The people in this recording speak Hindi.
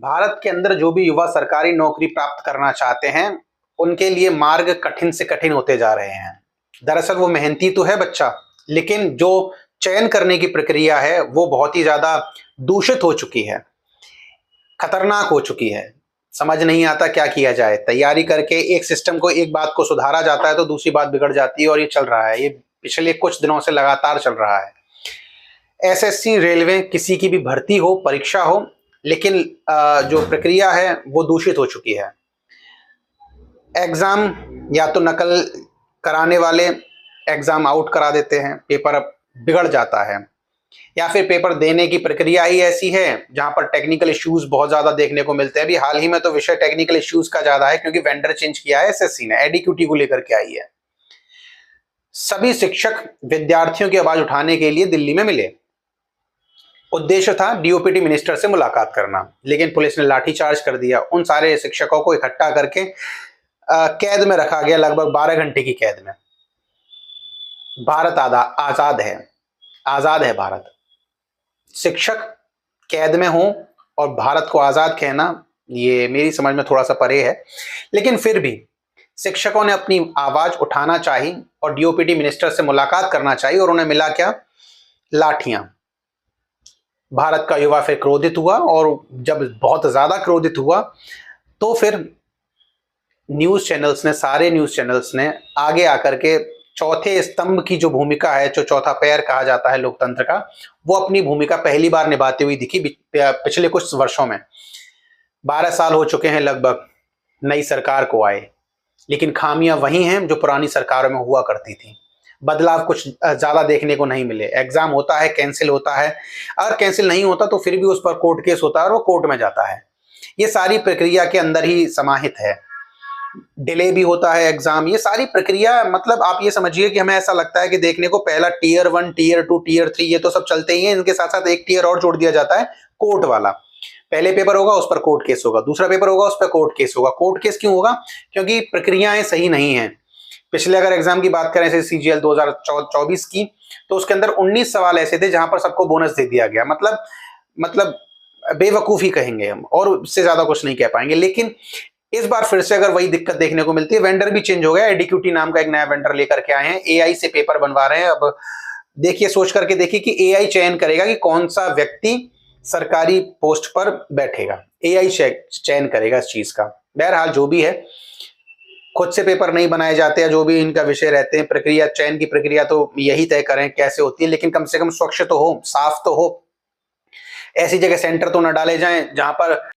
भारत के अंदर जो भी युवा सरकारी नौकरी प्राप्त करना चाहते हैं, उनके लिए मार्ग कठिन से कठिन होते जा रहे हैं। दरअसल वो मेहनती तो है बच्चा, लेकिन जो चयन करने की प्रक्रिया है, वो बहुत ही ज़्यादा दूषित हो चुकी है, खतरनाक हो चुकी है। समझ नहीं आता क्या किया जाए। तैयारी करके एक सिस्टम को, एक बात को सुधारा जाता है तो दूसरी बात बिगड़ जाती है, और ये चल रहा है। ये पिछले कुछ दिनों से लगातार चल रहा है। एसएससी, रेलवे, किसी की भी भर्ती हो, परीक्षा हो, लेकिन जो प्रक्रिया है वो दूषित हो चुकी है। एग्जाम या तो नकल कराने वाले एग्जाम आउट करा देते हैं, पेपर बिगड़ जाता है, या फिर पेपर देने की प्रक्रिया ही ऐसी है जहां पर टेक्निकल इश्यूज बहुत ज्यादा देखने को मिलते हैं। अभी हाल ही में तो विषय टेक्निकल इश्यूज का ज्यादा है, क्योंकि वेंडर चेंज किया है एसएससी ने, एडीक्यूटी को लेकर के आई है। सभी शिक्षक विद्यार्थियों की आवाज उठाने के लिए दिल्ली में मिले। उद्देश्य था डीओपीटी मिनिस्टर से मुलाकात करना, लेकिन पुलिस ने लाठीचार्ज कर दिया। उन सारे शिक्षकों को इकट्ठा करके कैद में रखा गया, लगभग 12 घंटे की कैद में। भारत आजाद है, आजाद है भारत। शिक्षक कैद में हो और भारत को आजाद कहना, ये मेरी समझ में थोड़ा सा परे है। लेकिन फिर भी शिक्षकों ने अपनी आवाज उठाना चाहिए और डीओपीटी मिनिस्टर से मुलाकात करना चाहिए, और उन्हें मिला क्या? लाठियां। भारत का युवा फिर क्रोधित हुआ, और जब बहुत ज्यादा क्रोधित हुआ तो फिर न्यूज चैनल्स ने, सारे न्यूज चैनल्स ने आगे आकर के चौथे स्तंभ की जो भूमिका है, जो चौथा पैर कहा जाता है लोकतंत्र का, वो अपनी भूमिका पहली बार निभाते हुए दिखी पिछले कुछ वर्षों में। 12 साल हो चुके हैं लगभग नई सरकार को आए, लेकिन खामियां वही हैं जो पुरानी सरकारों में हुआ करती थी। बदलाव कुछ ज्यादा देखने को नहीं मिले। एग्जाम होता है, कैंसिल होता है, अगर कैंसिल नहीं होता तो फिर भी उस पर कोर्ट केस होता है और वो कोर्ट में जाता है। ये सारी प्रक्रिया के अंदर ही समाहित है। डिले भी होता है एग्जाम। ये सारी प्रक्रिया, मतलब आप ये समझिए कि हमें ऐसा लगता है कि देखने को पहला टियर 1, टियर 2, टियर 3 ये तो सब चलते ही हैं, इनके साथ साथ एक टियर और जोड़ दिया जाता है, कोर्ट वाला। पहले पेपर होगा उस पर कोर्ट केस होगा, दूसरा पेपर होगा उस पर कोर्ट केस होगा। कोर्ट केस क्यों होगा? क्योंकि प्रक्रियाएं सही नहीं है। पिछले अगर एग्जाम की बात करें, जैसे सीजीएल 2024 की, तो उसके अंदर 19 सवाल ऐसे थे जहां पर सबको बोनस दे दिया गया। मतलब बेवकूफी कहेंगे हम, और इससे ज्यादा कुछ नहीं कह पाएंगे। लेकिन इस बार फिर से अगर वही दिक्कत देखने को मिलती है। वेंडर भी चेंज हो गया, एडीक्यूटी नाम का एक नया वेंडर लेकर के आए हैं, एआई से पेपर बनवा रहे हैं। अब देखिए, सोच करके देखिए कि एआई चयन करेगा कि कौन सा व्यक्ति सरकारी पोस्ट पर बैठेगा। एआई चयन करेगा इस चीज का। बहरहाल जो भी है, खुद से पेपर नहीं बनाए जाते हैं, जो भी इनका विषय रहते हैं, प्रक्रिया, चयन की प्रक्रिया तो यही तय करें कैसे होती है, लेकिन कम से कम स्वच्छ तो हो, साफ तो हो। ऐसी जगह सेंटर तो न डाले जाएं जहां पर